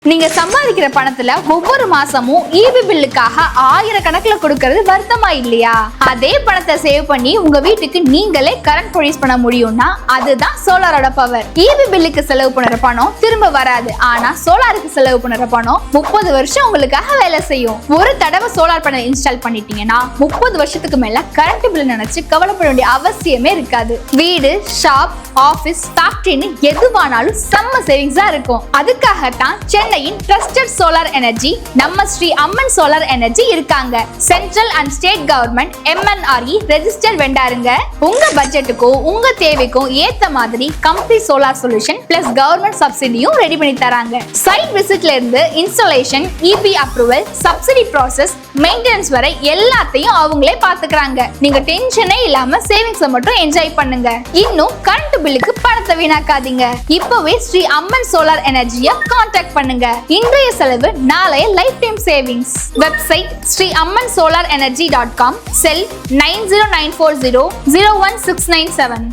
நீங்க சம்பாதிக்கிற பணத்துல ஒவ்வொரு மாசமும் ஈபி பில்லுக்காக ஆயிரக்கணக்குல கொடுக்கறது வருத்தமா இல்லையா? அதே பணத்தை சேவ் பண்ணி உங்க வீட்டுக்கு நீங்களே கரண்ட் ப்ரொடியூஸ் பண்ண முடியும்னா அதுதான் சோலாரோட பவர். ஈபி பில்லுக்கு செலவு பண்ணுற பணம் திரும்ப வராது, ஆனா சோலாருக்கு செலவு பண்ணுற பணம் 30 வருஷம் உங்களுக்காக வேலை செய்யும். ஒரு தடவை சோலார் பேனல் இன்ஸ்டால் பண்ணிட்டீங்கன்னா 30 வருஷத்துக்கு மேல கரண்ட் பில் நினைச்சு கவலைப்பட வேண்டிய அவசியமே இருக்காது. வீடு, ஷாப், ஆபீஸ், ஃபேக்டரின்னு எதுவானாலும் செம்ம சேவிங்ஸா இருக்கும். அதுக்காகத்தான் சென்னையின் ட்ரஸ்டட் சோலார் எனர்ஜி நம்ம ஸ்ரீ அம்மன் சோலார் எனர்ஜி இருக்காங்க. Central and state government MNRE register வெண்டாருங்க. உங்க பட்ஜெட்டுக்கும் உங்க தேவைக்கும் ஏத்த மாதிரி complete solar solution plus government சப்சிடியும் ரெடி பண்ணி தராங்க. சைட் விசிட்ல இருந்து installation, EP approval, subsidy process, maintenance வரை எல்லாத்தையும் அவங்களே பாத்துக்கிறாங்க. நீங்க டென்ஷனே இல்லாம சேவிங்ஸ் மட்டும் என்ஜாய் பண்ணுங்க. இன்னும் கரண்ட் பில்லுக்கு பணத்தை வீணாக்காதீங்க. இப்பவே ஸ்ரீ அம்மன் சோலார் எனர்ஜியை கான்டாக்ட் பண்ணுங்க. இன்றைய செலவு நாளைய life time savings. Website sriammansolarenergy.com, செல் 909400 01697.